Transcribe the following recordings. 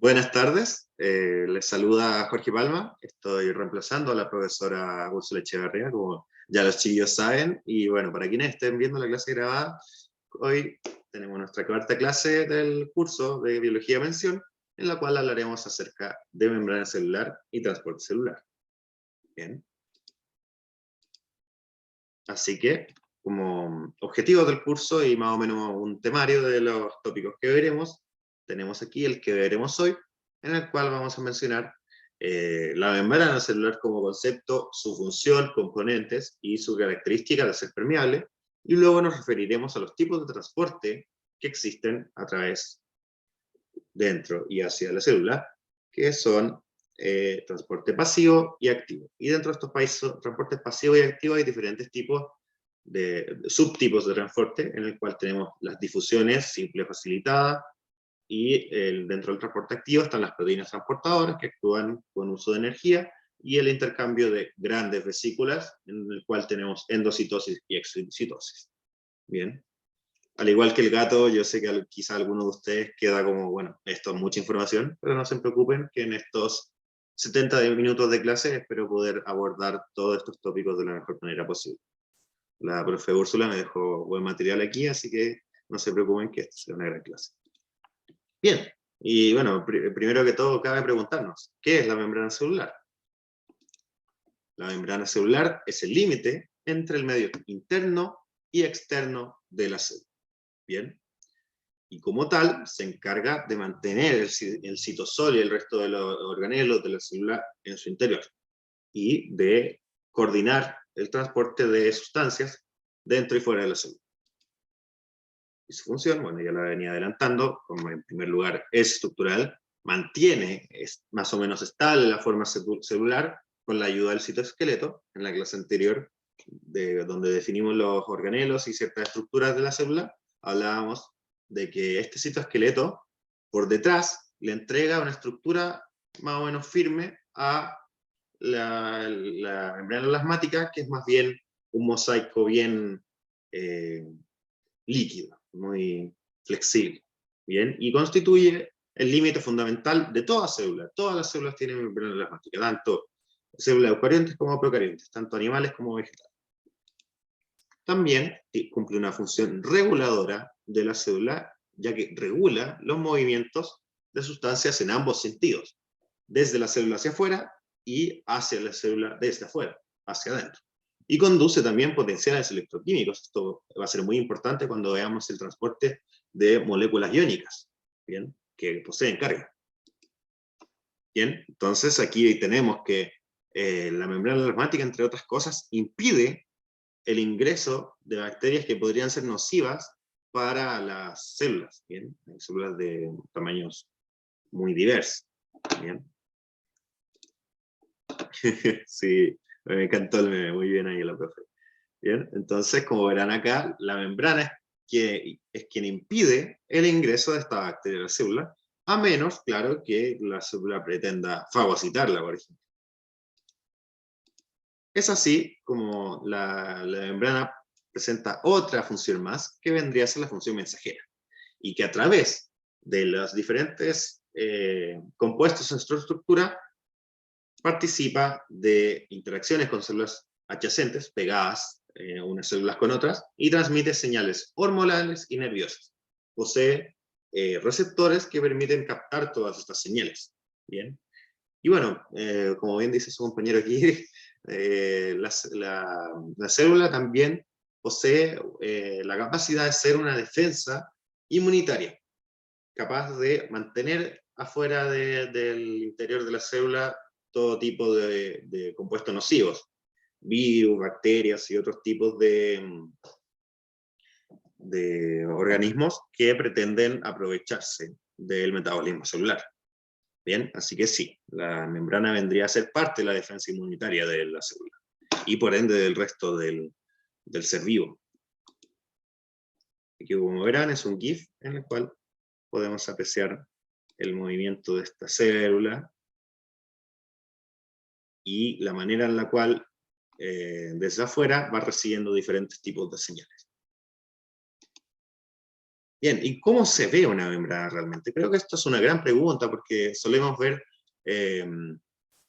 Buenas tardes, les saluda Jorge Palma, estoy reemplazando a la profesora Úrsula Echeverría, como ya los chiquillos saben, y bueno, para quienes estén viendo la clase grabada, hoy tenemos nuestra cuarta clase del curso de Biología de Mención, en la cual hablaremos acerca de membrana celular y transporte celular. Bien. Así que, como objetivos del curso y más o menos un temario de los tópicos que veremos, tenemos aquí el que veremos hoy, en el cual vamos a mencionar la membrana celular como concepto, su función, componentes y su característica de ser permeable, y luego nos referiremos a los tipos de transporte que existen a través, dentro y hacia la célula, que son transporte pasivo y activo. Y dentro de estos transportes pasivos y activos hay diferentes tipos de subtipos de transporte, en el cual tenemos las difusiones simple facilitada, y dentro del transporte activo están las proteínas transportadoras que actúan con uso de energía, y el intercambio de grandes vesículas, en el cual tenemos endocitosis y exocitosis. Bien. Al igual que el gato, yo sé que quizá alguno de ustedes queda como, bueno, esto es mucha información, pero no se preocupen que en estos 70 minutos de clase espero poder abordar todos estos tópicos de la mejor manera posible. La profe Úrsula me dejó buen material aquí, así que no se preocupen que esta será una gran clase. Bien, y bueno, primero que todo cabe preguntarnos, ¿qué es la membrana celular? La membrana celular es el límite entre el medio interno y externo de la célula. Bien, y como tal se encarga de mantener el citosol y el resto de los organelos de la célula en su interior, y de coordinar el transporte de sustancias dentro y fuera de la célula. Y su función, bueno, ya la venía adelantando, como en primer lugar es estructural, mantiene más o menos estable la forma celular con la ayuda del citoesqueleto. En la clase anterior, donde definimos los organelos y ciertas estructuras de la célula, hablábamos de que este citoesqueleto, por detrás, le entrega una estructura más o menos firme a la membrana plasmática, que es más bien un mosaico bien líquido, muy flexible, ¿bien? Y constituye el límite fundamental de toda célula. Todas las células tienen membrana plasmática, tanto células eucariontes como procariontes, tanto animales como vegetales. También cumple una función reguladora de la célula, ya que regula los movimientos de sustancias en ambos sentidos, desde la célula hacia afuera y hacia la célula desde afuera, hacia adentro. Y conduce también potenciales electroquímicos. Esto va a ser muy importante cuando veamos el transporte de moléculas iónicas, ¿bien?, que poseen carga. Bien, entonces aquí tenemos que la membrana plasmática, entre otras cosas, impide el ingreso de bacterias que podrían ser nocivas para las células, ¿bien? Hay células de tamaños muy diversos, ¿bien? Sí, me encantó el meme, muy bien ahí la profe. Bien, entonces, como verán acá, la membrana es quien impide el ingreso de esta bacteria a la célula, a menos, claro, que la célula pretenda fagocitarla, por ejemplo. Es así como la membrana presenta otra función más, que vendría a ser la función mensajera, y que a través de los diferentes compuestos en su estructura participa de interacciones con células adyacentes, pegadas unas células con otras, y transmite señales hormonales y nerviosas. Posee receptores que permiten captar todas estas señales. Bien. Y bueno, como bien dice su compañero aquí, la célula también posee la capacidad de ser una defensa inmunitaria, capaz de mantener afuera del interior de la célula todo tipo de compuestos nocivos, virus, bacterias y otros tipos de organismos que pretenden aprovecharse del metabolismo celular. Bien, así que sí, la membrana vendría a ser parte de la defensa inmunitaria de la célula, y por ende del resto del ser vivo. Aquí, como verán, es un GIF en el cual podemos apreciar el movimiento de esta célula y la manera en la cual desde afuera va recibiendo diferentes tipos de señales. Bien, ¿y cómo se ve una membrana realmente? Creo que esto es una gran pregunta, porque solemos ver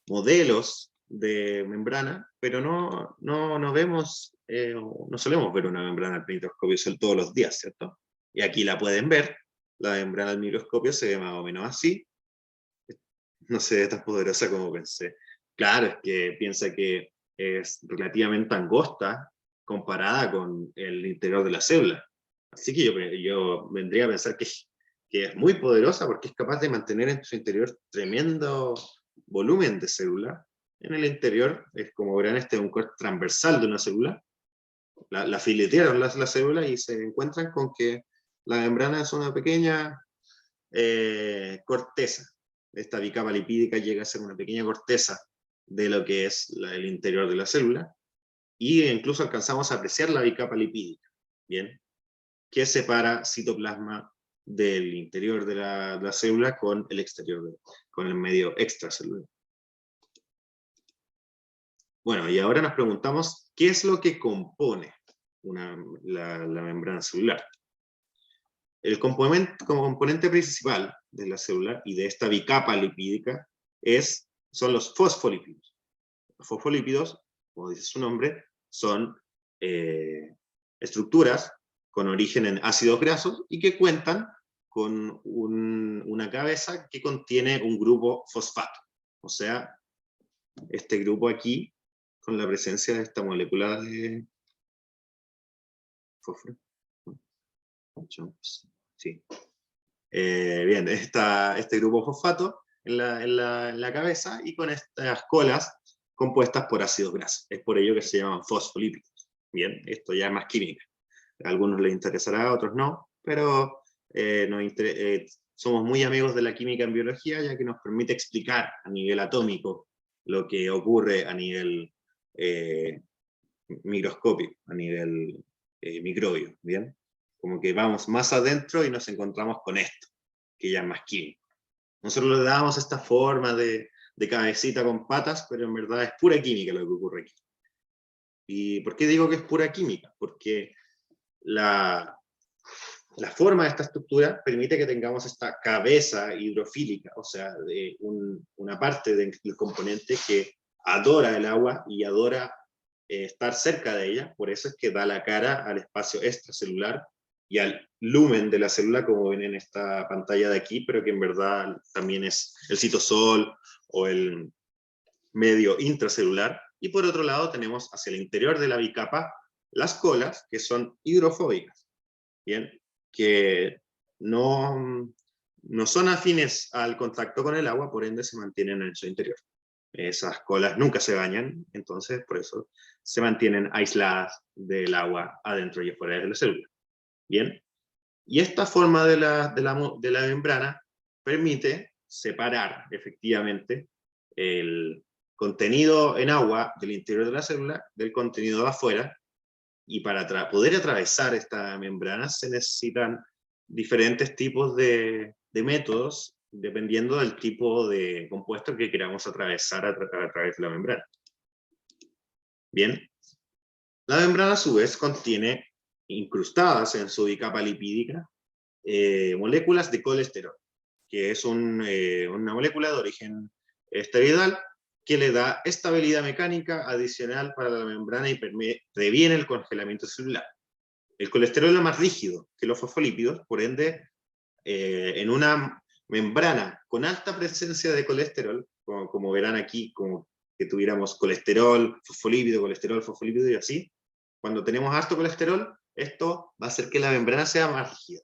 modelos de membrana, pero no vemos, no solemos ver una membrana al microscopio todos los días, ¿cierto? Y aquí la pueden ver, la membrana al microscopio se ve más o menos así, no se ve tan poderosa como pensé. Claro, es que piensa que es relativamente angosta comparada con el interior de la célula. Así que yo vendría a pensar que es muy poderosa porque es capaz de mantener en su interior tremendo volumen de célula. En el interior, es como verán, este es un corte transversal de una célula. La filetearon la célula y se encuentran con que la membrana es una pequeña corteza. Esta bicapa lipídica llega a ser una pequeña corteza de lo que es el interior de la célula, y incluso alcanzamos a apreciar la bicapa lipídica, ¿bien? Que separa citoplasma del interior de la célula con el exterior, con el medio extracelular. Bueno, y ahora nos preguntamos, ¿qué es lo que compone la membrana celular? El componente principal de la célula y de esta bicapa lipídica son los fosfolípidos. Los fosfolípidos, como dice su nombre, son estructuras con origen en ácidos grasos y que cuentan con una cabeza que contiene un grupo fosfato. O sea, este grupo aquí, con la presencia de esta molécula de fósforo. Sí. Bien, este grupo fosfato en la cabeza y con estas colas compuestas por ácidos grasos. Es por ello que se llaman fosfolípidos. Bien, esto ya es más química. A algunos les interesará, a otros no, pero somos muy amigos de la química en biología, ya que nos permite explicar a nivel atómico lo que ocurre a nivel microscópico, a nivel microbio, ¿bien? Como que vamos más adentro y nos encontramos con esto, que ya es más químico. Nosotros le damos esta forma de cabecita con patas, pero en verdad es pura química lo que ocurre aquí. ¿Y por qué digo que es pura química? Porque la forma de esta estructura permite que tengamos esta cabeza hidrofílica, o sea, de una parte del componente que adora el agua y adora estar cerca de ella, por eso es que da la cara al espacio extracelular y al lumen de la célula, como ven en esta pantalla de aquí, pero que en verdad también es el citosol o el medio intracelular. Y por otro lado tenemos hacia el interior de la bicapa las colas, que son hidrofóbicas, ¿bien? Que no son afines al contacto con el agua, por ende se mantienen en su interior. Esas colas nunca se bañan, entonces por eso se mantienen aisladas del agua adentro y afuera de la célula. Bien, y esta forma de la membrana permite separar efectivamente el contenido en agua del interior de la célula del contenido de afuera, y para poder atravesar esta membrana se necesitan diferentes tipos de métodos, dependiendo del tipo de compuesto que queramos atravesar a través de la membrana. Bien, la membrana a su vez contiene incrustadas en su bicapa lipídica moléculas de colesterol, que es una molécula de origen esteroidal que le da estabilidad mecánica adicional para la membrana y previene el congelamiento celular. El colesterol es más rígido que los fosfolípidos, por ende, en una membrana con alta presencia de colesterol, como verán aquí, como que tuviéramos colesterol, fosfolípido y así, cuando tenemos alto colesterol, esto va a hacer que la membrana sea más rígida.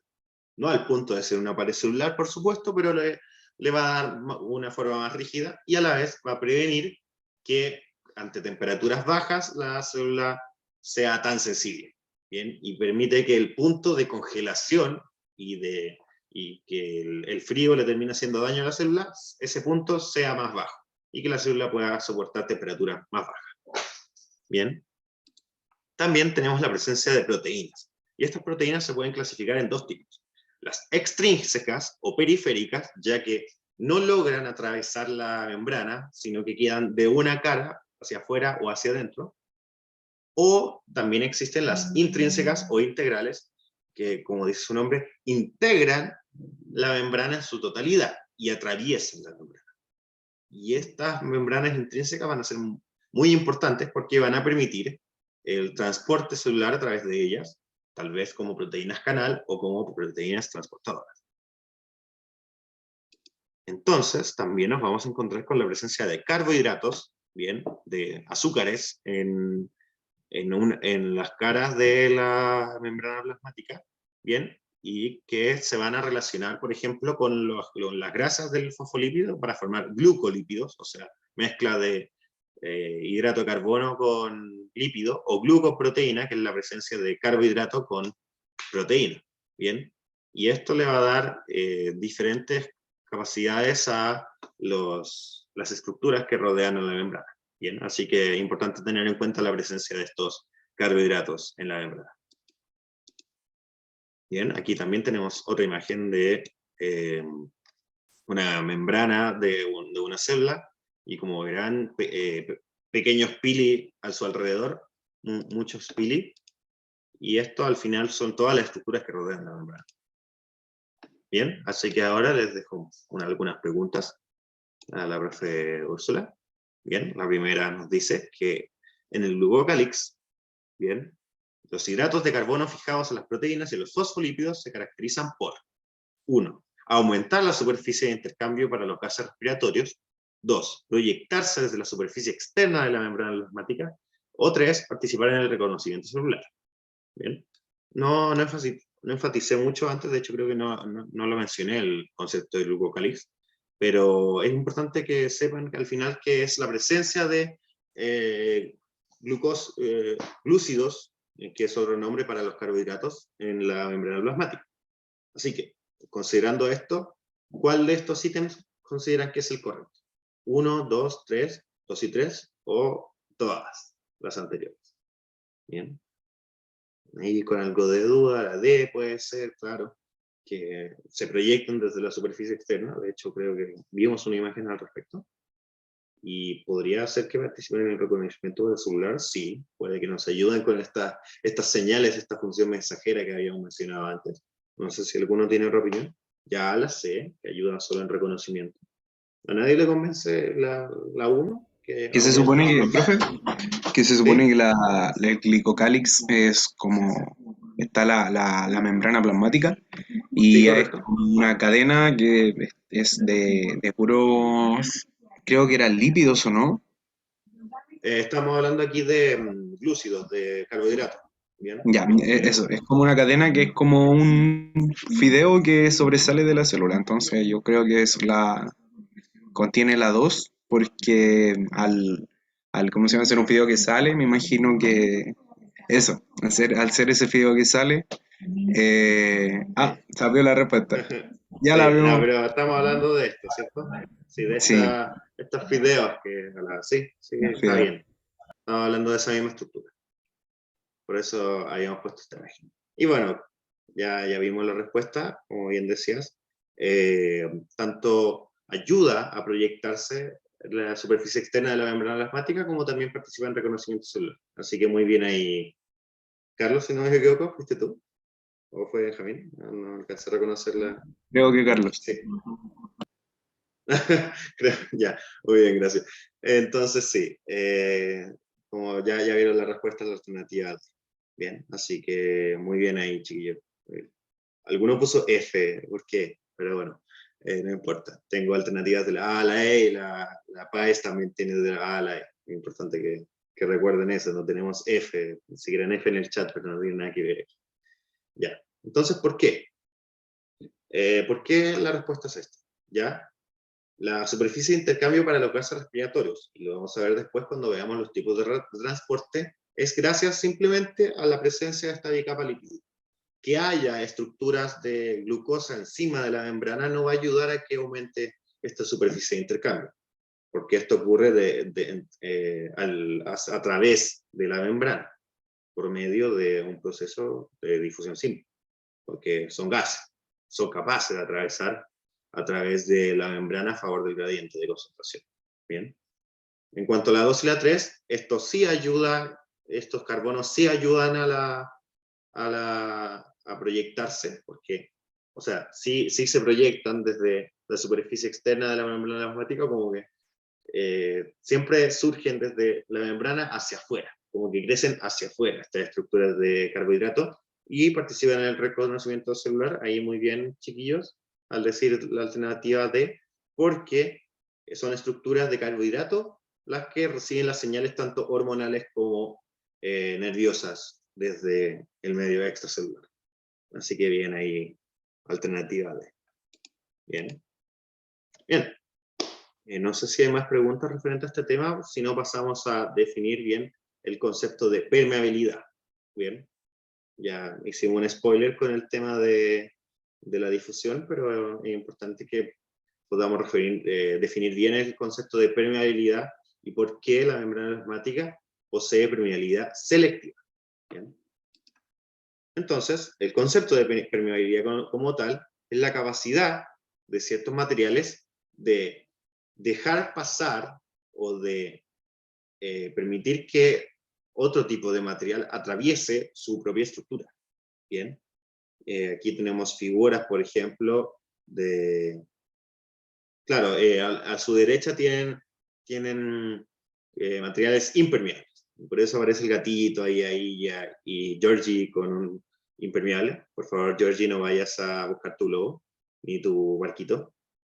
No al punto de ser una pared celular, por supuesto, pero le va a dar una forma más rígida y a la vez va a prevenir que ante temperaturas bajas la célula sea tan sensible. ¿Bien? Y permite que el punto de congelación y que el frío le termine haciendo daño a la célula, ese punto sea más bajo y que la célula pueda soportar temperaturas más bajas. Bien. También tenemos la presencia de proteínas. Y estas proteínas se pueden clasificar en dos tipos. Las extrínsecas o periféricas, ya que no logran atravesar la membrana, sino que quedan de una cara hacia afuera o hacia adentro. O también existen las intrínsecas o integrales, que, como dice su nombre, integran la membrana en su totalidad y atraviesan la membrana. Y estas membranas intrínsecas van a ser muy importantes porque van a permitir el transporte celular a través de ellas, tal vez como proteínas canal o como proteínas transportadoras. Entonces, también nos vamos a encontrar con la presencia de carbohidratos, bien, de azúcares en las caras de la membrana plasmática, bien, y que se van a relacionar, por ejemplo, con las grasas del fosfolípido para formar glucolípidos, o sea, mezcla de hidrato de carbono con lípido, o glucoproteína, que es la presencia de carbohidrato con proteína, bien, y esto le va a dar diferentes capacidades a las estructuras que rodean a la membrana. Bien, así que es importante tener en cuenta la presencia de estos carbohidratos en la membrana. Bien, aquí también tenemos otra imagen de una membrana de una célula, y como verán, pequeños pili a su alrededor, muchos pili, y esto al final son todas las estructuras que rodean la membrana. Bien, así que ahora les dejo algunas preguntas a la profe Úrsula. Bien, la primera nos dice que en el glucocálix, bien, los hidratos de carbono fijados en las proteínas y los fosfolípidos se caracterizan por 1. Aumentar la superficie de intercambio para los gases respiratorios. 2. Proyectarse desde la superficie externa de la membrana plasmática. O 3. Participar en el reconocimiento celular. Bien. No enfaticé mucho antes, de hecho creo que no lo mencioné el concepto de glucocálix, pero es importante que sepan que al final que es la presencia de glúcidos, que es otro nombre para los carbohidratos, en la membrana plasmática. Así que, considerando esto, ¿cuál de estos ítems consideran que es el correcto? 1, 2, 3, 2 y 3, o todas las anteriores. Bien. Ahí con algo de duda, la D puede ser, claro, que se proyecten desde la superficie externa. De hecho, creo que vimos una imagen al respecto. ¿Y podría ser que participen en el reconocimiento del celular? Sí, puede que nos ayuden con estas señales, esta función mensajera que habíamos mencionado antes. No sé si alguno tiene otra opinión. Ya la sé, que ayuda solo en reconocimiento. ¿A nadie le convence la 1? Que se supone que, profe, que se supone ¿Sí? que el glicocálix es como, está la membrana plasmática Sí, y es correcto. como una cadena que es de puros, creo que eran lípidos o no. Estamos hablando aquí de glúcidos, de carbohidratos. ¿Bien? Ya, eso, es como una cadena que es como un fideo que sobresale de la célula, entonces yo creo que contiene la 2 porque ¿cómo se llama? Hacer un fideo que sale, me imagino que eso, al ser ese fideo que sale, sabía la respuesta. Ya la Sí, no, vimos. pero estamos hablando de esto, ¿cierto? Sí, de Sí, estos fideos que sí, sí, el está fideo. bien. Estamos hablando de esa misma estructura. Por eso habíamos puesto esta imagen. Y bueno, ya vimos la respuesta, como bien decías. Tanto ayuda a proyectarse la superficie externa de la membrana plasmática, como también participa en reconocimiento celular. Así que muy bien ahí. Carlos, si no me equivoco, ¿fuiste tú? ¿O fue Benjamín? No alcancé a reconocerla. Creo que Carlos. Sí. Ya, muy bien, gracias. Entonces sí, como ya vieron la respuesta, la alternativa. Bien, así que muy bien ahí, chiquillos. Alguno puso F, ¿por qué? Pero bueno, no importa. Tengo alternativas de la A a la E, y la PAES también tiene de la A a la E. Es importante que recuerden eso, no tenemos F, si quieren F en el chat, pero no tiene nada que ver. Ya, entonces, ¿por qué? ¿Por qué la respuesta es esta? ¿Ya? La superficie de intercambio para los gases respiratorios, y lo vamos a ver después cuando veamos los tipos de transporte, es gracias simplemente a la presencia de esta bicapa lipídica. Que haya estructuras de glucosa encima de la membrana no va a ayudar a que aumente esta superficie de intercambio, porque esto ocurre a través de la membrana, por medio de un proceso de difusión simple, porque son gases, son capaces de atravesar a través de la membrana a favor del gradiente de concentración. Bien. En cuanto a la 2 y la 3, esto sí ayuda, estos carbonos sí ayudan a a proyectarse, porque, o sea, sí se proyectan desde la superficie externa de la membrana plasmática, como que siempre surgen desde la membrana hacia afuera, como que crecen hacia afuera estas estructuras de carbohidratos y participan en el reconocimiento celular. Ahí muy bien, chiquillos, al decir la alternativa D, porque son estructuras de carbohidratos las que reciben las señales tanto hormonales como nerviosas desde el medio extracelular. Así que bien ahí, alternativa D. Bien. Bien. No sé si hay más preguntas referentes a este tema, si no pasamos a definir bien el concepto de permeabilidad. Bien, ya hicimos un spoiler con el tema de la difusión, pero es importante que podamos definir bien el concepto de permeabilidad y por qué la membrana plasmática posee permeabilidad selectiva. Bien. Entonces, el concepto de permeabilidad como tal es la capacidad de ciertos materiales de dejar pasar o de permitir que otro tipo de material atraviese su propia estructura. Bien, aquí tenemos figuras, por ejemplo, de... Claro, a su derecha tienen materiales impermeables. Por eso aparece el gatito ahí y Georgie con un impermeable. Por favor, Georgie, no vayas a buscar tu globo ni tu barquito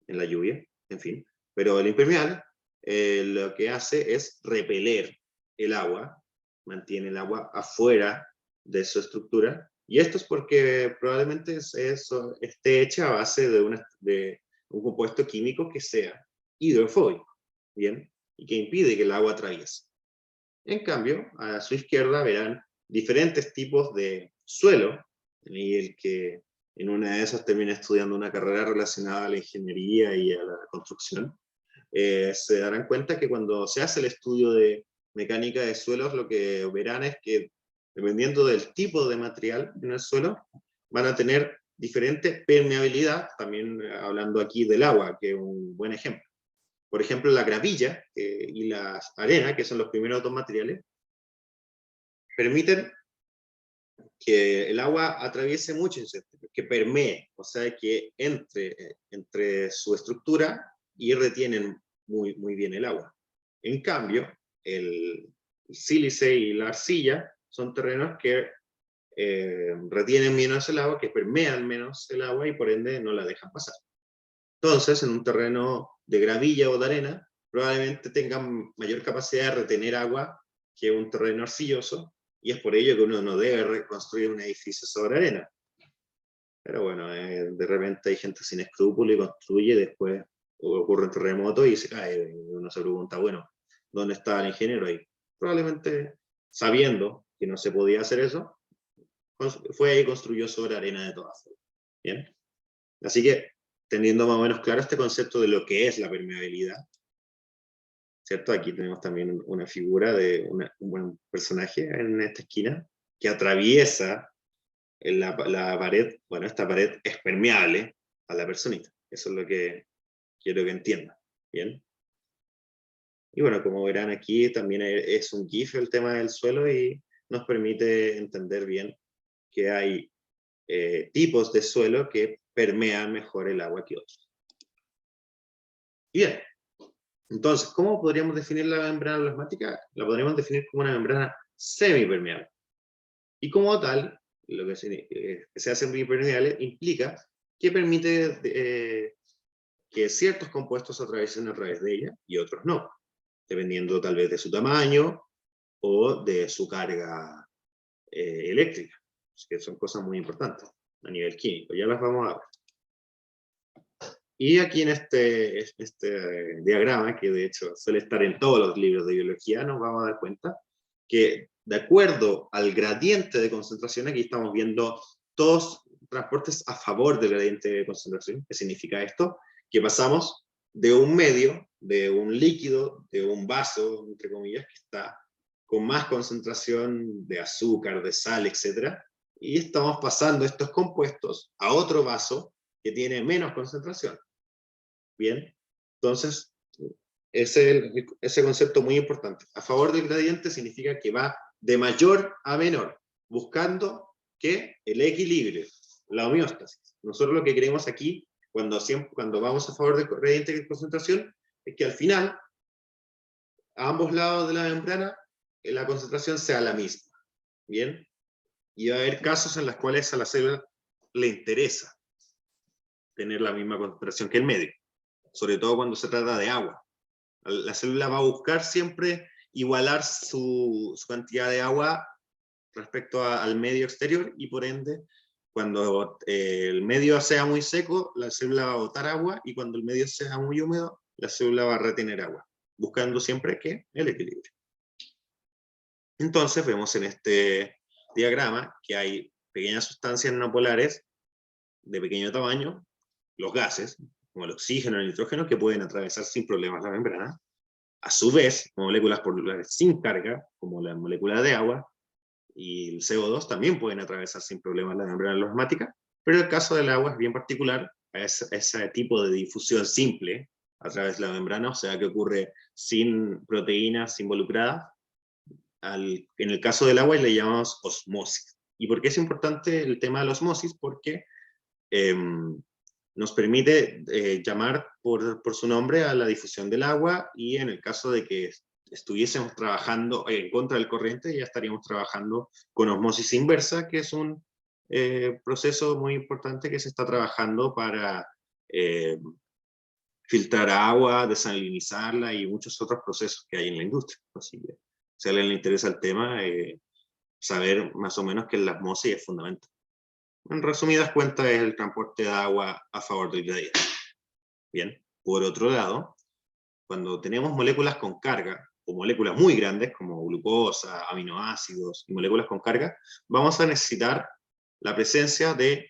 en la lluvia, en fin. Pero el impermeable lo que hace es repeler el agua, mantiene el agua afuera de su estructura, y esto es porque probablemente esté hecha a base de un compuesto químico que sea hidrofóbico, ¿bien? Y que impide que el agua atraviese. En cambio, a su izquierda verán diferentes tipos de suelo, y el que en una de esas termina estudiando una carrera relacionada a la ingeniería y a la construcción, se darán cuenta que cuando se hace el estudio de mecánica de suelos, lo que verán es que dependiendo del tipo de material en el suelo, van a tener diferente permeabilidad, también hablando aquí del agua, que es un buen ejemplo. Por ejemplo, la gravilla y la arena, que son los primeros dos materiales, permiten que el agua atraviese mucho, que permee, o sea, que entre su estructura y retienen muy bien el agua. En cambio, el sílice y la arcilla son terrenos que retienen menos el agua, que permean menos el agua y por ende no la dejan pasar. Entonces, en un terreno de gravilla o de arena, probablemente tengan mayor capacidad de retener agua que un terreno arcilloso, y es por ello que uno no debe reconstruir un edificio sobre arena. Pero bueno, de repente hay gente sin escrúpulo y construye, después ocurre un terremoto y se cae, y uno se pregunta, bueno, ¿dónde está el ingeniero ahí? Probablemente sabiendo que no se podía hacer eso, fue ahí y construyó sobre arena de todas formas. ¿Bien? Así que, teniendo más o menos claro este concepto de lo que es la permeabilidad, ¿cierto? Aquí tenemos también una figura de un buen personaje en esta esquina, que atraviesa la pared. Bueno, esta pared es permeable a la personita. Eso es lo que quiero que entiendan. ¿Bien? Y bueno, como verán aquí, también es un GIF el tema del suelo y nos permite entender bien que hay tipos de suelo que permean mejor el agua que otros. Bien, entonces, ¿cómo podríamos definir la membrana plasmática? La podríamos definir como una membrana semipermeable. Y como tal, lo que se hace semipermeable implica que permite que ciertos compuestos atraviesen a través de ella y otros no, dependiendo tal vez de su tamaño o de su carga eléctrica, que son cosas muy importantes a nivel químico. Ya las vamos a ver. Y aquí en este diagrama, que de hecho suele estar en todos los libros de biología, nos vamos a dar cuenta que de acuerdo al gradiente de concentración, aquí estamos viendo todos transportes a favor del gradiente de concentración. ¿Qué significa esto? Que pasamos de un medio, de un líquido, de un vaso, entre comillas, que está con más concentración de azúcar, de sal, etc. Y estamos pasando estos compuestos a otro vaso que tiene menos concentración. Bien, entonces, ese concepto muy importante. A favor del gradiente significa que va de mayor a menor, buscando ¿Qué? El equilibrio, la homeostasis. Nosotros lo que queremos aquí, cuando vamos a favor del gradiente de concentración, es que al final, a ambos lados de la membrana, la concentración sea la misma. ¿Bien? Y va a haber casos en los cuales a la célula le interesa tener la misma concentración que el medio, sobre todo cuando se trata de agua. La célula va a buscar siempre igualar su cantidad de agua respecto al medio exterior, y por ende, cuando el medio sea muy seco, la célula va a botar agua, y cuando el medio sea muy húmedo, la célula va a retener agua, buscando siempre que el equilibrio. Entonces vemos en este diagrama que hay pequeñas sustancias no polares de pequeño tamaño, los gases, como el oxígeno y el nitrógeno, que pueden atravesar sin problemas la membrana. A su vez, moléculas polares sin carga, como la molécula de agua y el CO2, también pueden atravesar sin problemas la membrana plasmática, pero el caso del agua es bien particular, es ese tipo de difusión simple a través de la membrana, o sea que ocurre sin proteínas involucradas. En el caso del agua le llamamos osmosis. ¿Y por qué es importante el tema de la osmosis? Porque nos permite llamar por su nombre a la difusión del agua, y en el caso de que estuviésemos trabajando en contra del corriente, ya estaríamos trabajando con osmosis inversa, que es un proceso muy importante que se está trabajando para filtrar agua, desalinizarla y muchos otros procesos que hay en la industria. Así que, si a alguien le interesa el tema, saber más o menos qué es la osmosis es fundamental. En resumidas cuentas, es el transporte de agua a favor del gradiente. Bien, por otro lado, cuando tenemos moléculas con carga, o moléculas muy grandes, como glucosa, aminoácidos y moléculas con carga, vamos a necesitar la presencia de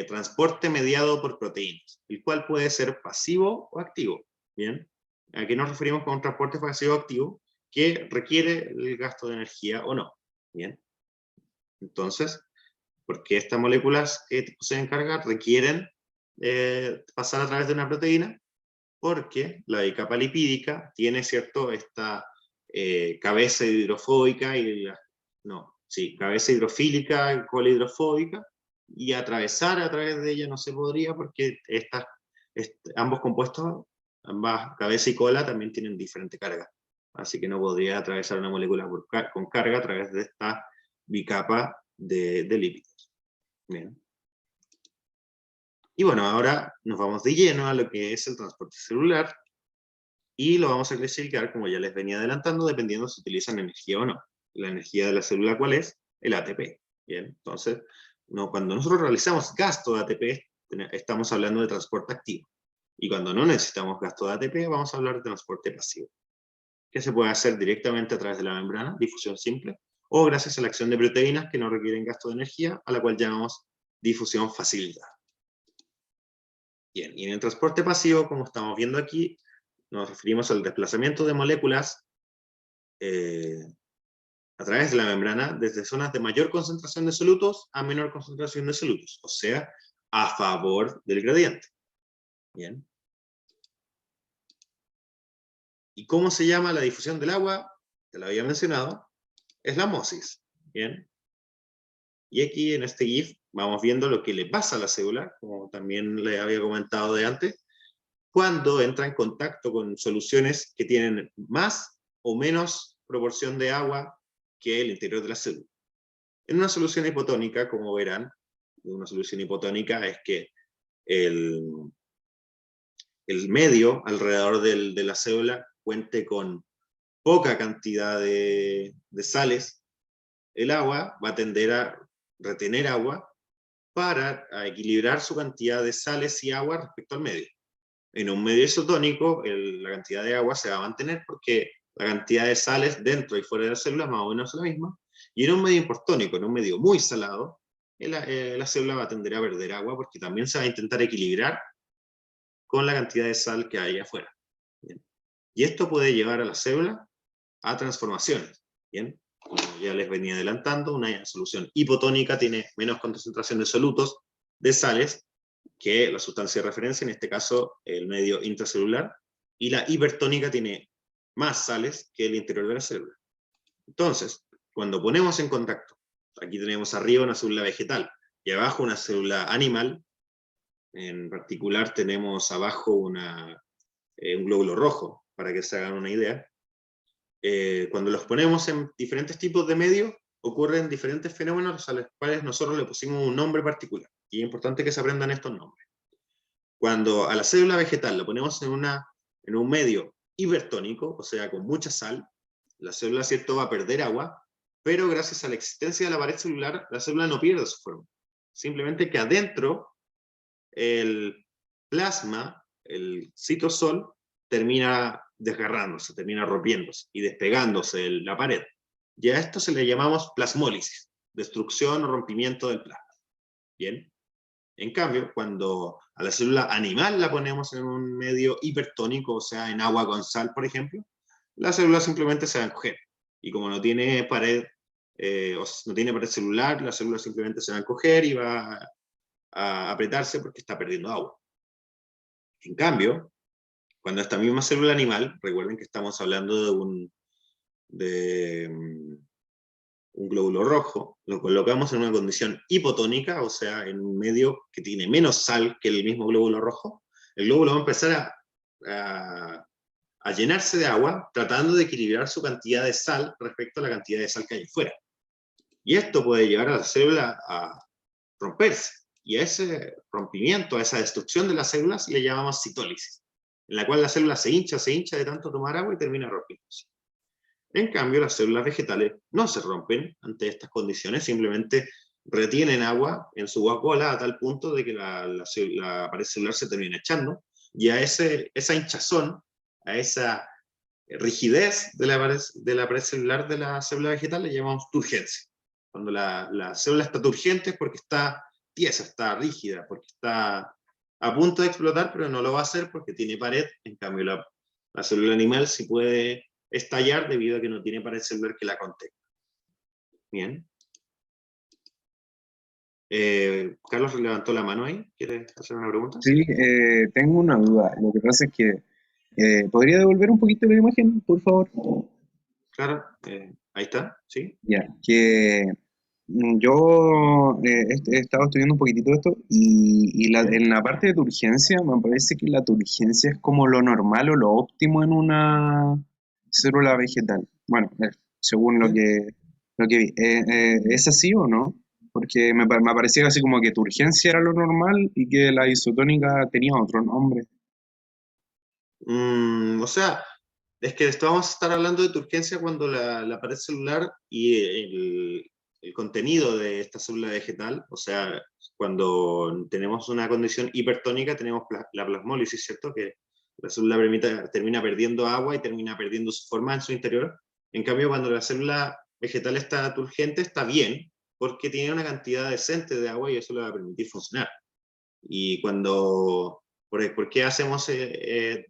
transporte mediado por proteínas, el cual puede ser pasivo o activo. Bien, ¿a qué nos referimos con un transporte pasivo o activo? Que requiere el gasto de energía o no. Bien, entonces, porque estas moléculas que poseen carga requieren pasar a través de una proteína, porque la bicapa lipídica tiene, ¿cierto?, esta cabeza hidrofóbica y cabeza hidrofílica y cola hidrofóbica, y atravesar a través de ella no se podría, porque ambos compuestos, ambas cabeza y cola, también tienen diferente carga, así que no podría atravesar una molécula con carga a través de esta bicapa de lípidos. Bien. Y bueno, ahora nos vamos de lleno a lo que es el transporte celular, y lo vamos a clasificar, como ya les venía adelantando, dependiendo si utilizan energía o no. La energía de la célula, ¿cuál es? El ATP. Bien, entonces, cuando nosotros realizamos gasto de ATP, estamos hablando de transporte activo. Y cuando no necesitamos gasto de ATP, vamos a hablar de transporte pasivo, que se puede hacer directamente a través de la membrana, difusión simple, o gracias a la acción de proteínas que no requieren gasto de energía, a la cual llamamos difusión facilitada. Bien, y en el transporte pasivo, como estamos viendo aquí, nos referimos al desplazamiento de moléculas a través de la membrana desde zonas de mayor concentración de solutos a menor concentración de solutos, o sea, a favor del gradiente. Bien. ¿Y cómo se llama la difusión del agua? Te lo había mencionado, es la osmosis. Bien. Y aquí en este GIF vamos viendo lo que le pasa a la célula, como también le había comentado de antes, cuando entra en contacto con soluciones que tienen más o menos proporción de agua que el interior de la célula. En una solución hipotónica, como verán, una solución hipotónica es que el medio alrededor de la célula cuente con poca cantidad de sales. El agua va a tender a retener agua para equilibrar su cantidad de sales y agua respecto al medio. En un medio isotónico, la cantidad de agua se va a mantener porque la cantidad de sales dentro y fuera de la célula más o menos es la misma. Y en un medio hipotónico, en un medio muy salado, la célula va a tender a perder agua porque también se va a intentar equilibrar con la cantidad de sal que hay afuera. ¿Bien? Y esto puede llevar a la célula a transformaciones. ¿Bien? Como ya les venía adelantando, una solución hipotónica tiene menos concentración de solutos, de sales, que la sustancia de referencia, en este caso el medio intracelular, y la hipertónica tiene más sales que el interior de la célula. Entonces, cuando ponemos en contacto aquí tenemos arriba una célula vegetal, y abajo una célula animal. En particular tenemos abajo un glóbulo rojo, para que se hagan una idea. Cuando los ponemos en diferentes tipos de medios, ocurren diferentes fenómenos a los cuales nosotros le pusimos un nombre particular. Y es importante que se aprendan estos nombres. Cuando a la célula vegetal la ponemos en un medio hipertónico, o sea, con mucha sal, la célula, ¿cierto?, va a perder agua, pero gracias a la existencia de la pared celular, la célula no pierde su forma. Simplemente que adentro, el plasma, el citosol, termina desgarrándose, termina rompiéndose y despegándose de la pared. Y a esto se le llamamos plasmólisis, destrucción o rompimiento del plasma. Bien. En cambio, cuando a la célula animal la ponemos en un medio hipertónico, o sea, en agua con sal, por ejemplo, la célula simplemente se va a encoger. Y como no tiene pared, no tiene pared celular, la célula simplemente se va a encoger y va a apretarse porque está perdiendo agua. En cambio, cuando esta misma célula animal, recuerden que estamos hablando de un glóbulo rojo, lo colocamos en una condición hipotónica, o sea, en un medio que tiene menos sal que el mismo glóbulo rojo, el glóbulo va a empezar a llenarse de agua, tratando de equilibrar su cantidad de sal respecto a la cantidad de sal que hay afuera. Y esto puede llevar a la célula a romperse. Y a ese rompimiento, a esa destrucción de las células, le llamamos citólisis, en la cual la célula se hincha de tanto tomar agua y termina rompiéndose. En cambio, las células vegetales no se rompen ante estas condiciones, simplemente retienen agua en su vacuola a tal punto de que la pared celular se termina echando, y a esa hinchazón, a esa rigidez de la pared celular de la célula vegetal le llamamos turgencia. Cuando la célula está turgente es porque está tiesa, está rígida, porque está a punto de explotar, pero no lo va a hacer porque tiene pared. En cambio, la célula animal sí puede estallar debido a que no tiene pared celular que la contenga. Bien. Carlos levantó la mano ahí. ¿Quieres hacer una pregunta? Sí, tengo una duda. Lo que pasa es que, ¿podría devolver un poquito la imagen, por favor? Claro, ahí está, ¿sí? Ya, que yo he estado estudiando un poquitito esto en la parte de turgencia me parece que la turgencia es como lo normal o lo óptimo en una célula vegetal. Bueno, según ¿Sí? lo que vi. ¿Es así o no? Porque me parecía así como que turgencia era lo normal y que la isotónica tenía otro nombre. O sea, es que vamos a estar hablando de turgencia cuando la pared celular y el contenido de esta célula vegetal, o sea, cuando tenemos una condición hipertónica, tenemos la plasmólisis, ¿cierto? Que la célula termina perdiendo agua y termina perdiendo su forma en su interior. En cambio, cuando la célula vegetal está turgente, está bien, porque tiene una cantidad decente de agua y eso le va a permitir funcionar. Y cuando ¿por qué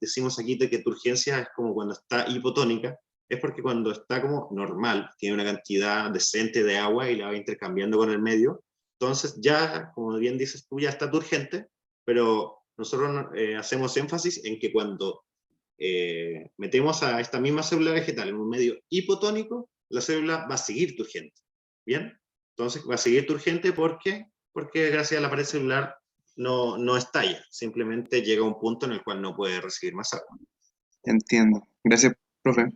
decimos aquí de que turgencia es como cuando está hipotónica? Es porque cuando está como normal, tiene una cantidad decente de agua y la va intercambiando con el medio, entonces ya, como bien dices tú, ya está turgente, pero nosotros hacemos énfasis en que cuando metemos a esta misma célula vegetal en un medio hipotónico, la célula va a seguir turgente. ¿Bien? Entonces va a seguir turgente porque gracias a la pared celular no estalla, simplemente llega a un punto en el cual no puede recibir más agua. Entiendo. Gracias, profe.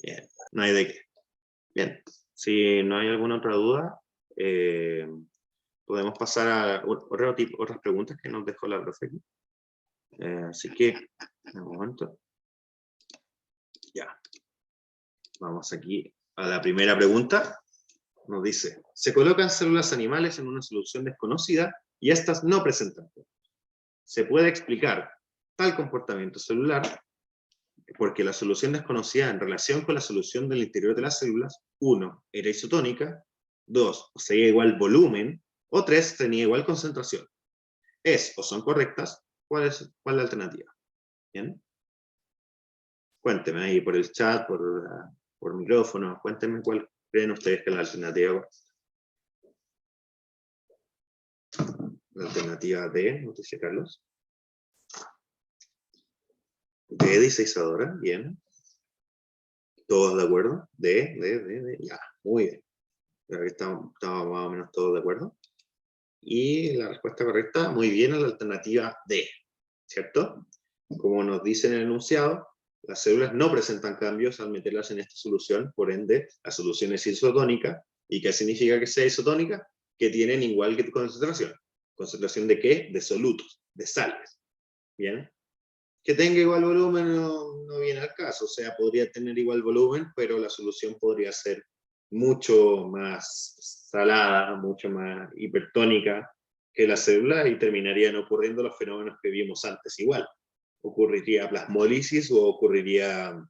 Bien, no hay de qué. Bien, si no hay alguna otra duda, podemos pasar a otras preguntas que nos dejó la profe aquí. Así que, un momento. Ya, vamos aquí a la primera pregunta. Nos dice, se colocan células animales en una solución desconocida y estas no presentan. Se puede explicar tal comportamiento celular porque la solución desconocida en relación con la solución del interior de las células, 1, era isotónica, 2, poseía igual volumen, o 3, tenía igual concentración. ¿Es o son correctas? ¿Cuál es la alternativa? ¿Bien? Cuéntenme ahí por el chat, por micrófono, cuéntenme cuál creen ustedes que es la alternativa. La alternativa D, nos dice Carlos. D, dice Isadora, bien. ¿Todos de acuerdo? D, ya, muy bien. Creo que estamos más o menos todos de acuerdo. Y la respuesta correcta, muy bien, es la alternativa D, ¿cierto? Como nos dice en el enunciado, las células no presentan cambios al meterlas en esta solución, por ende, la solución es isotónica. ¿Y qué significa que sea isotónica? Que tienen igual que concentración. ¿Concentración de qué? De solutos, de sales. ¿Bien? Que tenga igual volumen no viene al caso, o sea, podría tener igual volumen, pero la solución podría ser mucho más salada, mucho más hipertónica que la célula y terminarían ocurriendo los fenómenos que vimos antes igual. Ocurriría plasmólisis o ocurriría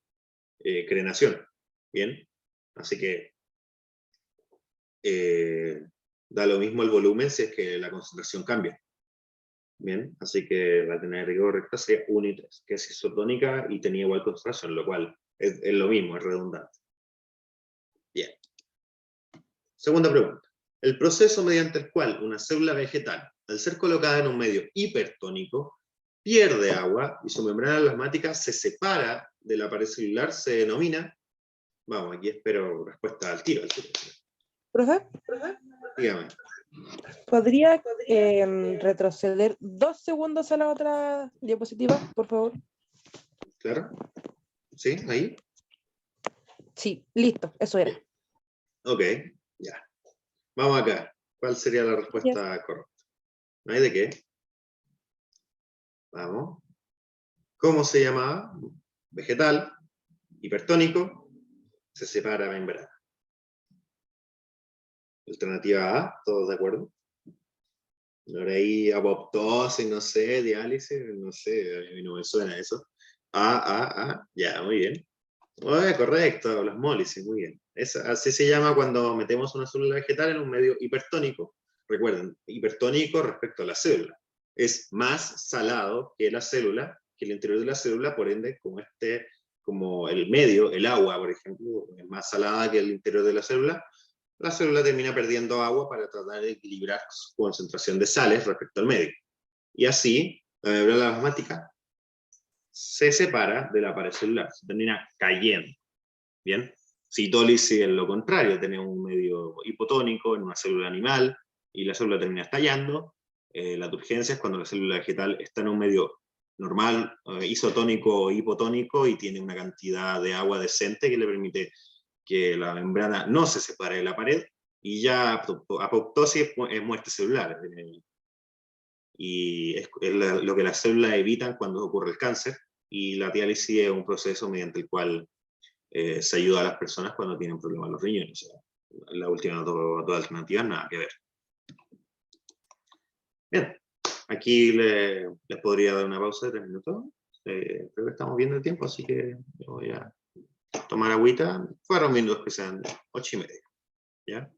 crenación. ¿Bien? Así que da lo mismo el volumen si es que la concentración cambia. Bien, así que la alternativa correcta sería 1 y 3, que es isotónica y tenía igual concentración, lo cual es lo mismo, es redundante. Bien. Segunda pregunta. El proceso mediante el cual una célula vegetal, al ser colocada en un medio hipertónico, pierde agua y su membrana plasmática se separa de la pared celular se denomina... Vamos, aquí espero respuesta al tiro. Profe, Dígame. ¿podría retroceder 2 segundos a la otra diapositiva, por favor? ¿Claro? ¿Sí? ¿Ahí? Sí, listo, eso era. Ok, ya. Vamos acá. ¿Cuál sería la respuesta correcta? ¿No hay de qué? Vamos. ¿Cómo se llamaba? Vegetal, hipertónico, se separa membrana. Alternativa A, ¿todos de acuerdo? Ahora ahí apoptosis, no sé, diálisis, no sé, a mí no me suena eso. Ya, muy bien. Correcto, plasmólisis, muy bien. Así se llama cuando metemos una célula vegetal en un medio hipertónico. Recuerden, hipertónico respecto a la célula. Es más salado que la célula, que el interior de la célula, por ende, como el medio, el agua, por ejemplo, es más salada que el interior de la célula termina perdiendo agua para tratar de equilibrar su concentración de sales respecto al medio. Y así, la membrana plasmática se separa de la pared celular, se termina cayendo. ¿Bien? Citólisis es lo contrario, tenemos un medio hipotónico en una célula animal y la célula termina estallando. La turgencia es cuando la célula vegetal está en un medio normal, isotónico o hipotónico y tiene una cantidad de agua decente que le permite que la membrana no se separe de la pared y ya apoptosis es muerte celular. Y es lo que las células evitan cuando ocurre el cáncer, y la diálisis es un proceso mediante el cual se ayuda a las personas cuando tienen problemas en los riñones. O sea, la última dos alternativas, nada que ver. Bien, aquí les podría dar una pausa de 3 minutos. Creo que estamos viendo el tiempo, así que voy a tomar agüita. Fueron minutos que sean 8:30. ¿Ya?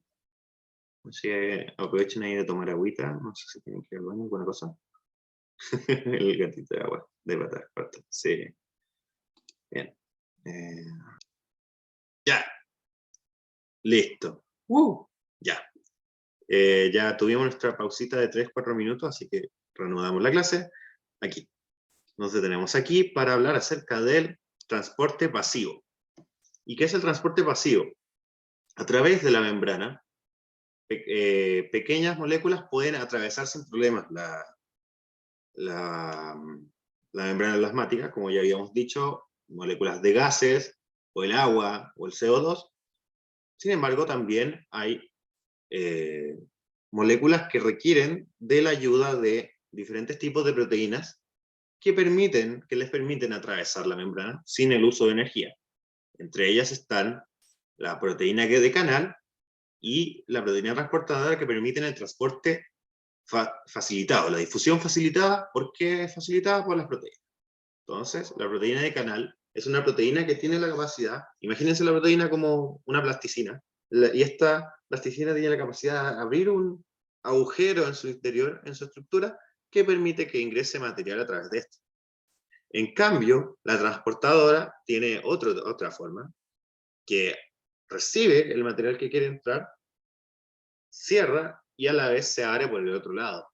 Así que aprovechen ahí de tomar agüita. No sé si tienen que ir al baño, alguna cosa. El gatito de agua, de patas cortas. Sí. Bien. Ya. Listo. Ya. Ya tuvimos nuestra pausita de 3-4 minutos, así que reanudamos la clase. Aquí. Nos detenemos aquí para hablar acerca del transporte pasivo. ¿Y qué es el transporte pasivo? A través de la membrana, pequeñas moléculas pueden atravesar sin problemas la membrana plasmática, como ya habíamos dicho, moléculas de gases, o el agua, o el CO2. Sin embargo, también hay moléculas que requieren de la ayuda de diferentes tipos de proteínas que les permiten atravesar la membrana sin el uso de energía. Entre ellas están la proteína de canal y la proteína transportadora, que permiten el transporte facilitado, la difusión facilitada. ¿Por qué facilitada? Por las proteínas. Entonces, la proteína de canal es una proteína que tiene la capacidad, imagínense la proteína como una plasticina, y esta plasticina tiene la capacidad de abrir un agujero en su interior, en su estructura, que permite que ingrese material a través de esto. En cambio, la transportadora tiene otra forma, que recibe el material que quiere entrar, cierra y a la vez se abre por el otro lado,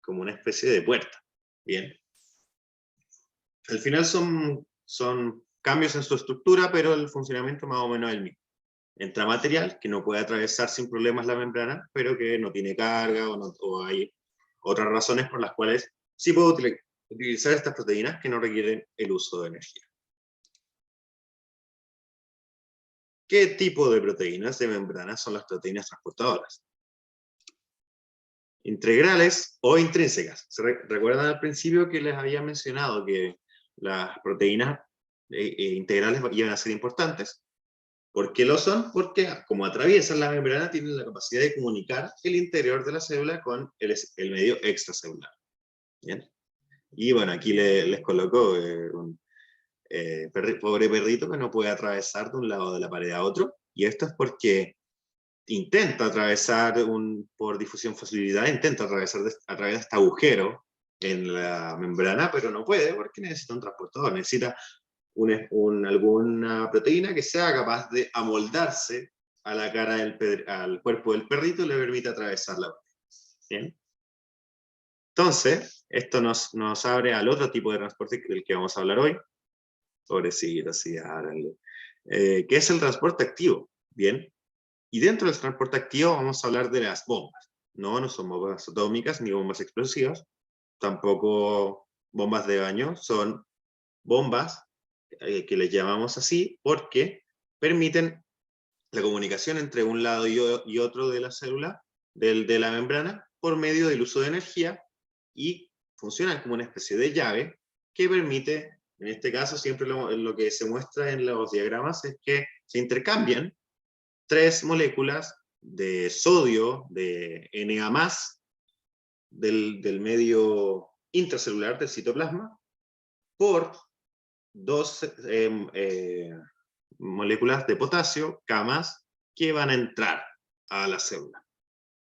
como una especie de puerta. Bien. Al final son cambios en su estructura, pero el funcionamiento más o menos es el mismo. entra material que no puede atravesar sin problemas la membrana, pero que no tiene carga o hay otras razones por las cuales sí puedo utilizar estas proteínas que no requieren el uso de energía. ¿Qué tipo de proteínas de membrana son las proteínas transportadoras? Integrales o intrínsecas. ¿Recuerdan al principio que les había mencionado que las proteínas integrales iban a ser importantes? ¿Por qué lo son? Porque como atraviesan la membrana, tienen la capacidad de comunicar el interior de la célula con el medio extracelular. ¿Bien? Y bueno, aquí les coloco un pobre perrito que no puede atravesar de un lado de la pared a otro, y esto es porque intenta atravesar por difusión facilidad, intenta atravesar a través de este agujero en la membrana, pero no puede porque necesita un transportador, necesita alguna proteína que sea capaz de amoldarse a la cara al cuerpo del perrito y le permite atravesar la pared. ¿Bien? Entonces, esto nos abre al otro tipo de transporte del que vamos a hablar hoy. Pobrecito, sí, háganle. Que es el transporte activo. Bien. Y dentro del transporte activo vamos a hablar de las bombas. No son bombas atómicas ni bombas explosivas, tampoco bombas de baño, son bombas que les llamamos así porque permiten la comunicación entre un lado y otro de la célula, de la membrana, por medio del uso de energía, y funcionan como una especie de llave que permite, en este caso siempre lo que se muestra en los diagramas es que se intercambian 3 moléculas de sodio, de Na+, del medio intracelular del citoplasma, por 2 moléculas de potasio, K+, que van a entrar a la célula.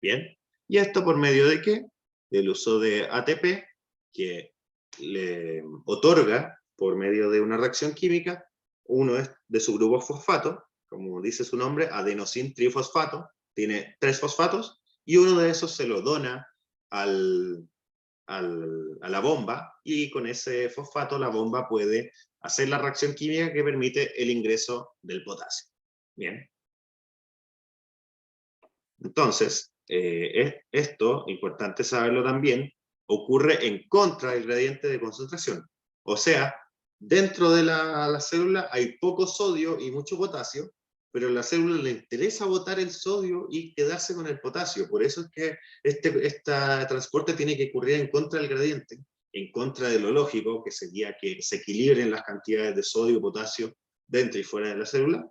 ¿Bien? ¿Y esto por medio de qué? Del uso de ATP, que le otorga, por medio de una reacción química, uno de su grupo fosfato, como dice su nombre, adenosin trifosfato, tiene 3 fosfatos, y uno de esos se lo dona a la bomba, y con ese fosfato la bomba puede hacer la reacción química que permite el ingreso del potasio. Bien. Entonces, esto, importante saberlo también, ocurre en contra del gradiente de concentración. O sea, dentro de la célula hay poco sodio y mucho potasio, pero a la célula le interesa botar el sodio y quedarse con el potasio. Por eso es que este transporte tiene que ocurrir en contra del gradiente, en contra de lo lógico, que sería que se equilibren las cantidades de sodio y potasio dentro y fuera de la célula.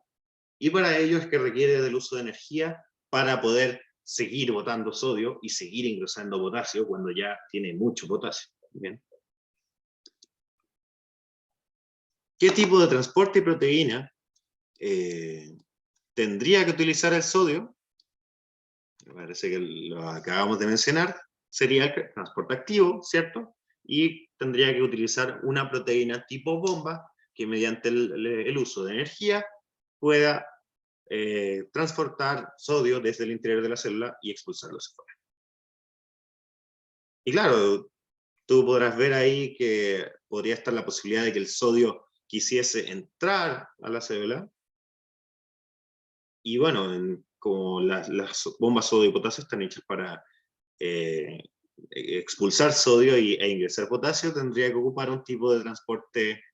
Y para ello es que requiere del uso de energía para poder seguir botando sodio y seguir ingresando potasio cuando ya tiene mucho potasio. ¿Bien? ¿Qué tipo de transporte y proteína tendría que utilizar el sodio? Me parece que lo acabamos de mencionar. Sería el transporte activo, ¿cierto? Y tendría que utilizar una proteína tipo bomba que mediante el uso de energía pueda transportar sodio desde el interior de la célula y expulsarlo hacia afuera. Y claro, tú podrás ver ahí que podría estar la posibilidad de que el sodio quisiese entrar a la célula. Y bueno, como las bombas sodio y potasio están hechas para expulsar sodio e ingresar potasio, tendría que ocupar un tipo de transporte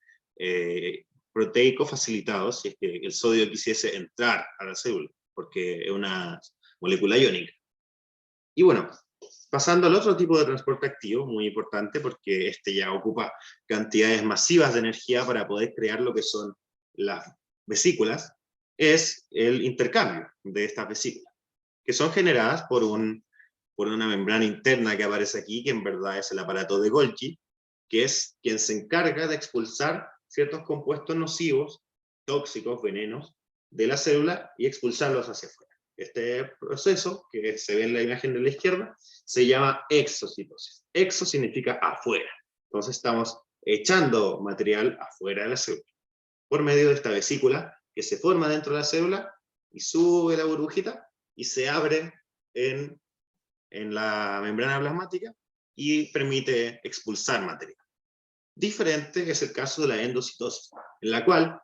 proteico facilitado si es que el sodio quisiese entrar a la célula, porque es una molécula iónica. Y bueno, pasando al otro tipo de transporte activo, muy importante porque este ya ocupa cantidades masivas de energía para poder crear lo que son las vesículas, es el intercambio de estas vesículas, que son generadas por una membrana interna que aparece aquí, que en verdad es el aparato de Golgi, que es quien se encarga de expulsar ciertos compuestos nocivos, tóxicos, venenos, de la célula y expulsarlos hacia afuera. Este proceso, que se ve en la imagen de la izquierda, se llama exocitosis. Exo significa afuera. Entonces estamos echando material afuera de la célula, por medio de esta vesícula que se forma dentro de la célula y sube la burbujita y se abre en la membrana plasmática y permite expulsar material. Diferente es el caso de la endocitosis, en la cual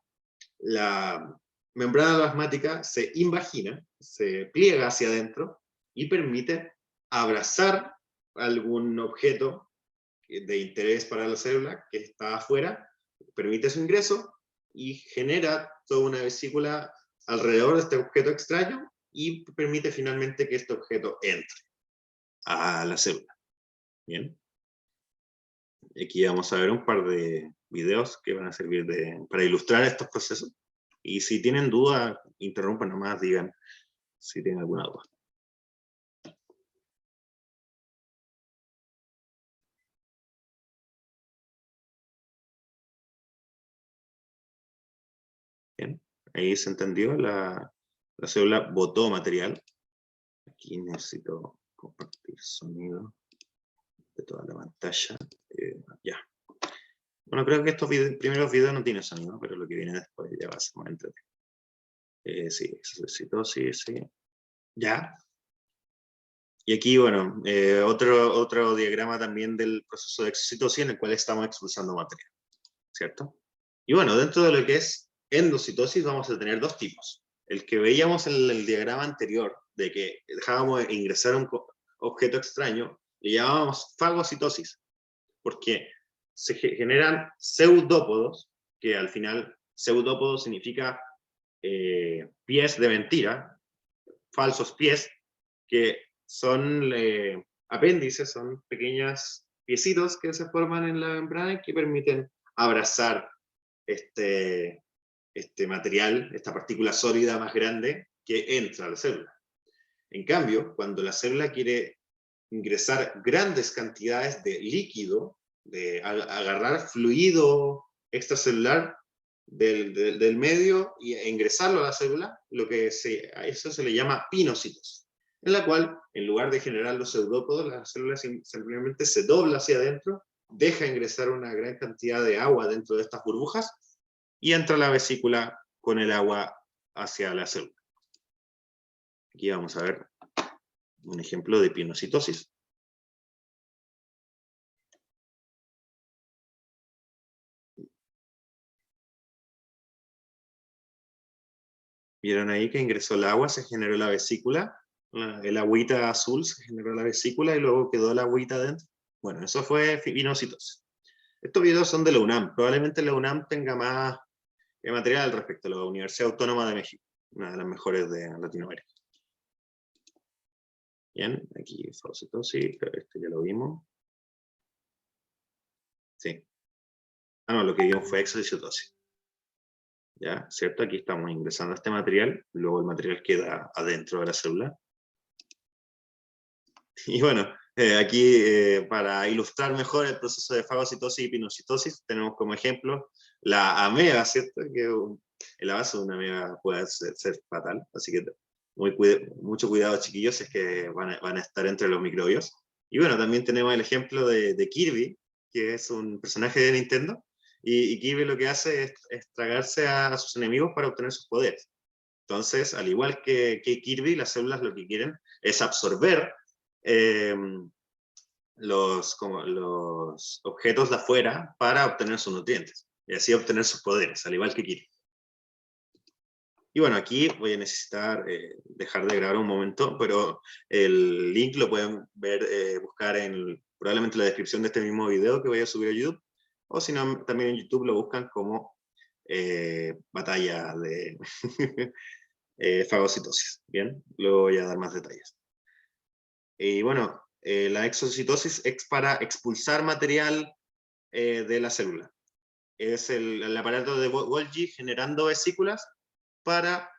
membrana plasmática se invagina, se pliega hacia adentro y permite abrazar algún objeto de interés para la célula que está afuera, permite su ingreso y genera toda una vesícula alrededor de este objeto extraño y permite finalmente que este objeto entre a la célula. Bien. Aquí vamos a ver un par de videos que van a servir para ilustrar estos procesos. Y si tienen duda, interrumpan nomás, digan si tienen alguna duda. Bien, ahí se entendió, la célula botó material. Aquí necesito compartir sonido de toda la pantalla. Ya. Bueno, creo que estos primeros videos no tienen sonido, pero lo que viene después ya va a ser más entretenido. Sí, exocitosis, sí. Ya. Y aquí, bueno, otro diagrama también del proceso de exocitosis en el cual estamos expulsando material, ¿cierto? Y bueno, dentro de lo que es endocitosis vamos a tener dos tipos. El que veíamos en el diagrama anterior, de que dejábamos ingresar un objeto extraño, le llamábamos fagocitosis, porque se generan pseudópodos, que al final pseudópodo significa pies de mentira, falsos pies, que son apéndices, son pequeños piecitos que se forman en la membrana y que permiten abrazar este material, esta partícula sólida más grande que entra a la célula. En cambio, cuando la célula quiere ingresar grandes cantidades de líquido, de agarrar fluido extracelular del medio e ingresarlo a la célula, a eso se le llama pinocitosis, en la cual, en lugar de generar los pseudópodos, la célula simplemente se dobla hacia adentro, deja ingresar una gran cantidad de agua dentro de estas burbujas, y entra la vesícula con el agua hacia la célula. Aquí vamos a ver un ejemplo de pinocitosis. Vieron ahí que ingresó el agua, se generó la vesícula, el agüita azul se generó la vesícula y luego quedó la agüita dentro. Bueno, eso fue pinocitosis. Estos videos son de la UNAM, probablemente la UNAM tenga más material al respecto, la Universidad Autónoma de México, una de las mejores de Latinoamérica. Bien, aquí fagocitosis, esto ya lo vimos. Sí. Ah, no, lo que vimos fue exocitosis. ¿Ya? ¿Cierto? Aquí estamos ingresando este material, luego el material queda adentro de la célula. Y bueno, aquí para ilustrar mejor el proceso de fagocitosis y pinocitosis, tenemos como ejemplo la ameba, ¿cierto? Que el abrazo de una ameba puede ser fatal, así que mucho cuidado, chiquillos, si es que van a estar entre los microbios. Y bueno, también tenemos el ejemplo de Kirby, que es un personaje de Nintendo, y Kirby lo que hace es tragarse a sus enemigos para obtener sus poderes. Entonces, al igual que Kirby, las células lo que quieren es absorber los objetos de afuera para obtener sus nutrientes, y así obtener sus poderes, al igual que Kirby. Y bueno, aquí voy a necesitar dejar de grabar un momento, pero el link lo pueden ver, buscar probablemente en la descripción de este mismo video que voy a subir a YouTube, o si no, también en YouTube lo buscan como batalla de fagocitosis. Bien, luego voy a dar más detalles. Y bueno, la exocitosis es para expulsar material de la célula. Es el aparato de Golgi generando vesículas para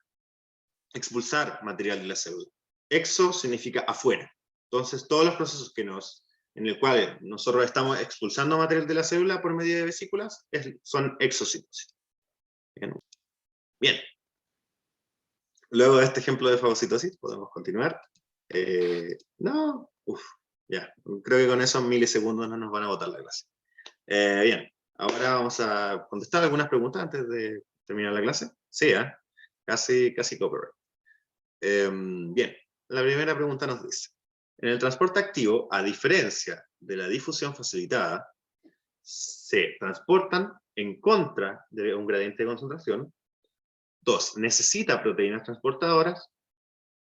expulsar material de la célula. Exo significa afuera. Entonces, todos los procesos en el cual nosotros estamos expulsando material de la célula por medio de vesículas son exocitosis. Bien. Luego de este ejemplo de fagocitosis, podemos continuar. Ya. Creo que con esos milisegundos no nos van a botar la clase. Bien. Ahora vamos a contestar algunas preguntas antes de terminar la clase. Sí, casi copyright. Bien, la primera pregunta nos dice: en el transporte activo, a diferencia de la difusión facilitada, se transportan en contra de un gradiente de concentración 2, necesita proteínas transportadoras,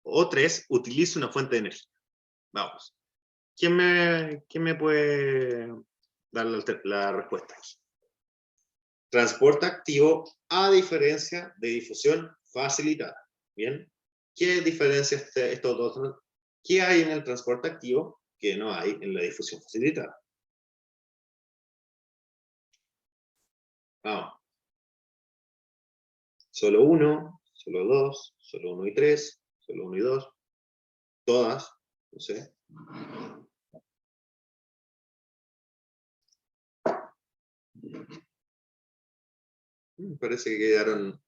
o 3, utiliza una fuente de energía. Vamos. ¿Quién me puede dar la respuesta aquí? Transporte activo a diferencia de difusión facilitada. ¿Bien? ¿Qué diferencia estos dos? ¿Qué hay en el transporte activo que no hay en la difusión facilitada? Vamos. Solo 1, solo 2, solo 1 y 3, solo 1 y 2. Todas, no sé. Parece que quedaron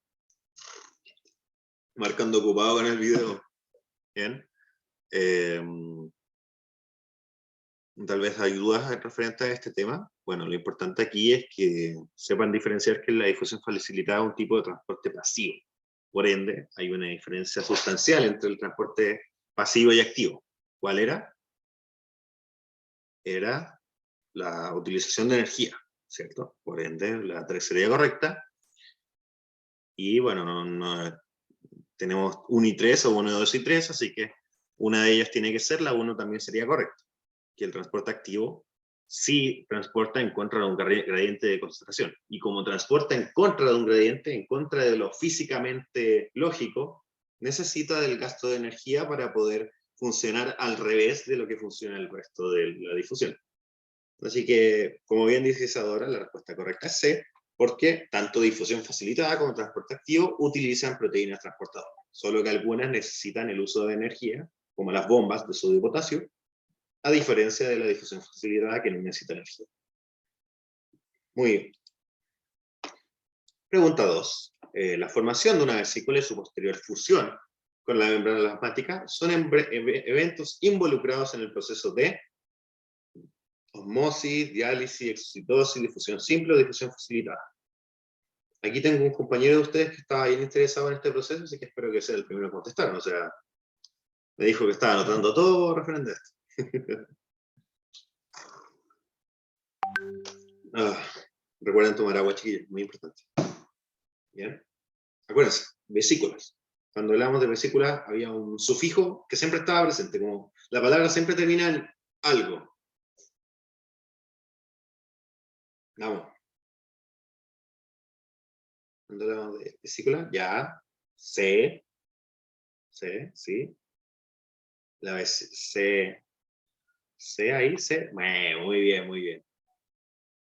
marcando ocupado con el video. Bien. Tal vez hay dudas referentes a este tema. Bueno, lo importante aquí es que sepan diferenciar que la difusión facilitada es un tipo de transporte pasivo. Por ende, hay una diferencia sustancial entre el transporte pasivo y activo. ¿Cuál era? Era la utilización de energía, ¿cierto? Por ende, la 3 sería correcta. Y bueno, tenemos 1 y 3, o 1, 2 y 3, así que una de ellas tiene que ser, la 1 también sería correcta. Que el transporte activo sí transporta en contra de un gradiente de concentración. Y como transporta en contra de un gradiente, en contra de lo físicamente lógico, necesita del gasto de energía para poder funcionar al revés de lo que funciona el resto de la difusión. Así que, como bien dice Isadora, la respuesta correcta es C, porque tanto difusión facilitada como transporte activo utilizan proteínas transportadoras, solo que algunas necesitan el uso de energía, como las bombas de sodio y potasio, a diferencia de la difusión facilitada que no necesita energía. Muy bien. Pregunta 2. La formación de una vesícula y su posterior fusión con la membrana plasmática son eventos involucrados en el proceso de osmosis, diálisis, exocitosis, difusión simple o difusión facilitada. Aquí tengo un compañero de ustedes que estaba bien interesado en este proceso, así que espero que sea el primero en contestar. O sea, me dijo que estaba anotando todo referente a esto. Recuerden tomar agua, chiquillos, muy importante. Bien. Acuérdense, vesículas. Cuando hablamos de vesículas había un sufijo que siempre estaba presente, como la palabra siempre termina en algo. Vamos. Cuando hablamos de vesícula, ya, C, sí. La C ahí, C. Muy bien, muy bien.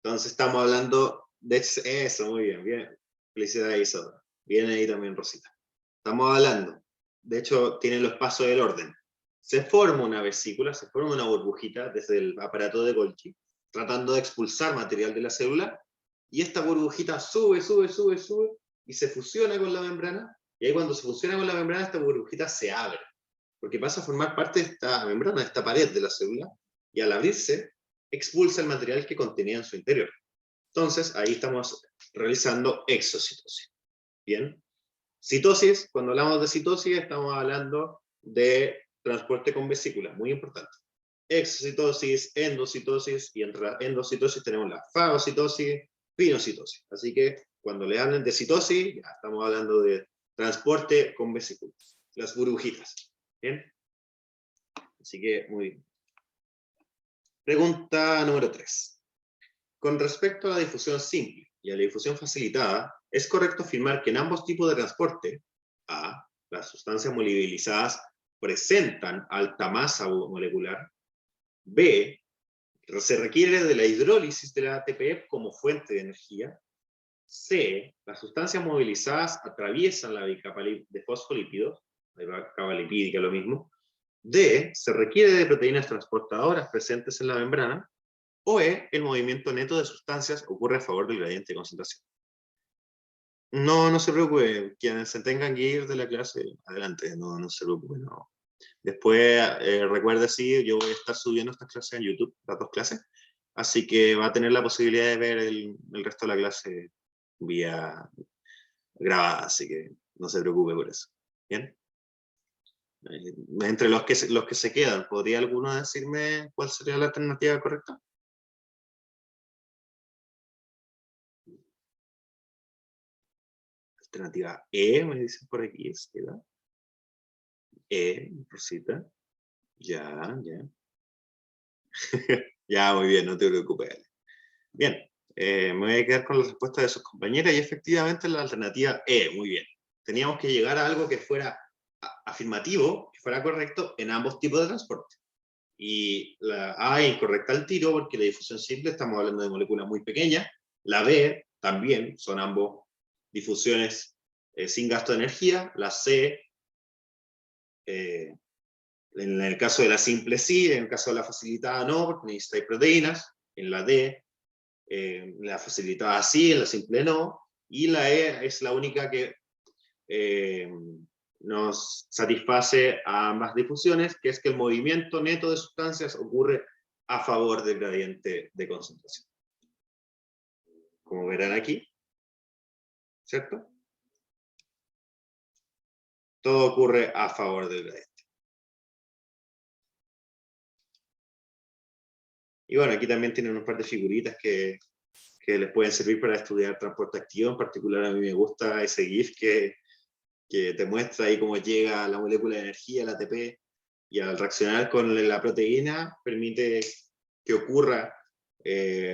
Entonces estamos hablando de eso, muy bien, bien. Felicidades, Isadora. Viene ahí también Rosita. Estamos hablando, de hecho, tienen los pasos del orden. Se forma una vesícula, se forma una burbujita desde el aparato de Golgi, tratando de expulsar material de la célula, y esta burbujita sube, y se fusiona con la membrana, y ahí cuando se fusiona con la membrana, esta burbujita se abre, porque pasa a formar parte de esta membrana, de esta pared de la célula, y al abrirse, expulsa el material que contenía en su interior. Entonces, ahí estamos realizando exocitosis. Bien. Citosis, cuando hablamos de citosis, estamos hablando de transporte con vesícula, muy importante. Exocitosis, endocitosis, y entre la endocitosis tenemos la fagocitosis, pinocitosis. Así que cuando le hablen de citosis, ya estamos hablando de transporte con vesículas, las burbujitas. ¿Bien? Así que muy bien. Pregunta número 3. Con respecto a la difusión simple y a la difusión facilitada, es correcto afirmar que en ambos tipos de transporte, A, las sustancias mobilizadas presentan alta masa molecular, B, se requiere de la hidrólisis de la ATP como fuente de energía, C, las sustancias movilizadas atraviesan la bicapa de fosfolípidos, la capa lipídica lo mismo, D, se requiere de proteínas transportadoras presentes en la membrana, o E, el movimiento neto de sustancias ocurre a favor del gradiente de concentración. No se preocupe, quienes se tengan que ir de la clase, adelante, no se preocupe, no. Después, recuerde, sí, yo voy a estar subiendo estas clases en YouTube, las 2 clases, así que va a tener la posibilidad de ver el resto de la clase vía grabada, así que no se preocupe por eso. ¿Bien? Entre los que se quedan, ¿podría alguno decirme cuál sería la alternativa correcta? Alternativa E, me dicen por aquí, ¿verdad? Rosita. Ya. Ya, muy bien, no te preocupes. Bien, me voy a quedar con la respuesta de sus compañeras y efectivamente la alternativa E, muy bien. Teníamos que llegar a algo que fuera afirmativo, que fuera correcto en ambos tipos de transporte. Y la A es incorrecta al tiro porque la difusión simple estamos hablando de moléculas muy pequeñas. La B también son ambos difusiones sin gasto de energía. La C, en el caso de la simple sí, en el caso de la facilitada no, porque necesitáis proteínas. En la D, la facilitada sí, en la simple no. Y la E es la única que nos satisface a ambas difusiones, que es que el movimiento neto de sustancias ocurre a favor del gradiente de concentración. Como verán aquí, ¿cierto? Todo ocurre a favor del gradiente. Y bueno, aquí también tienen un par de figuritas que les pueden servir para estudiar transporte activo. En particular, a mí me gusta ese GIF que te muestra ahí cómo llega la molécula de energía, el ATP, y al reaccionar con la proteína permite que ocurra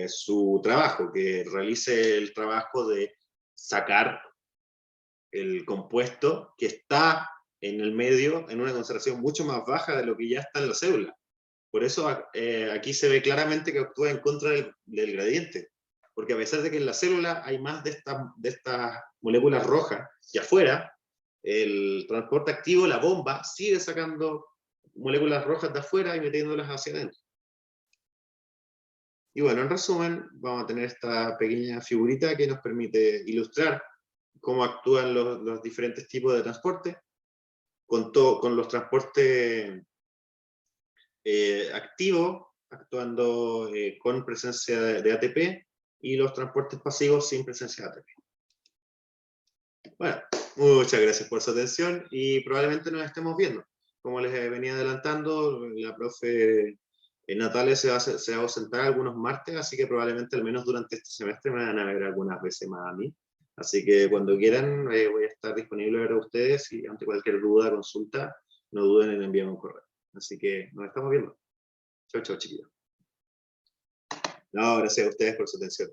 su trabajo, que realice el trabajo de sacar el compuesto que está en el medio en una concentración mucho más baja de lo que ya está en la célula. Por eso aquí se ve claramente que actúa en contra del gradiente, porque a pesar de que en la célula hay más de estas moléculas rojas, y afuera, el transporte activo, la bomba, sigue sacando moléculas rojas de afuera y metiéndolas hacia adentro. Y bueno, en resumen, vamos a tener esta pequeña figurita que nos permite ilustrar cómo actúan los diferentes tipos de transporte, con los transportes activos, actuando con presencia de ATP, y los transportes pasivos sin presencia de ATP. Bueno, muchas gracias por su atención y probablemente nos estemos viendo. Como les venía adelantando, la profe Natalia se va a ausentar algunos martes, así que probablemente al menos durante este semestre me van a ver algunas veces más a mí. Así que cuando quieran voy a estar disponible para ustedes y ante cualquier duda, consulta, no duden en enviarme un correo. Así que nos estamos viendo. Chao, chao, chiquillos. No, gracias a ustedes por su atención.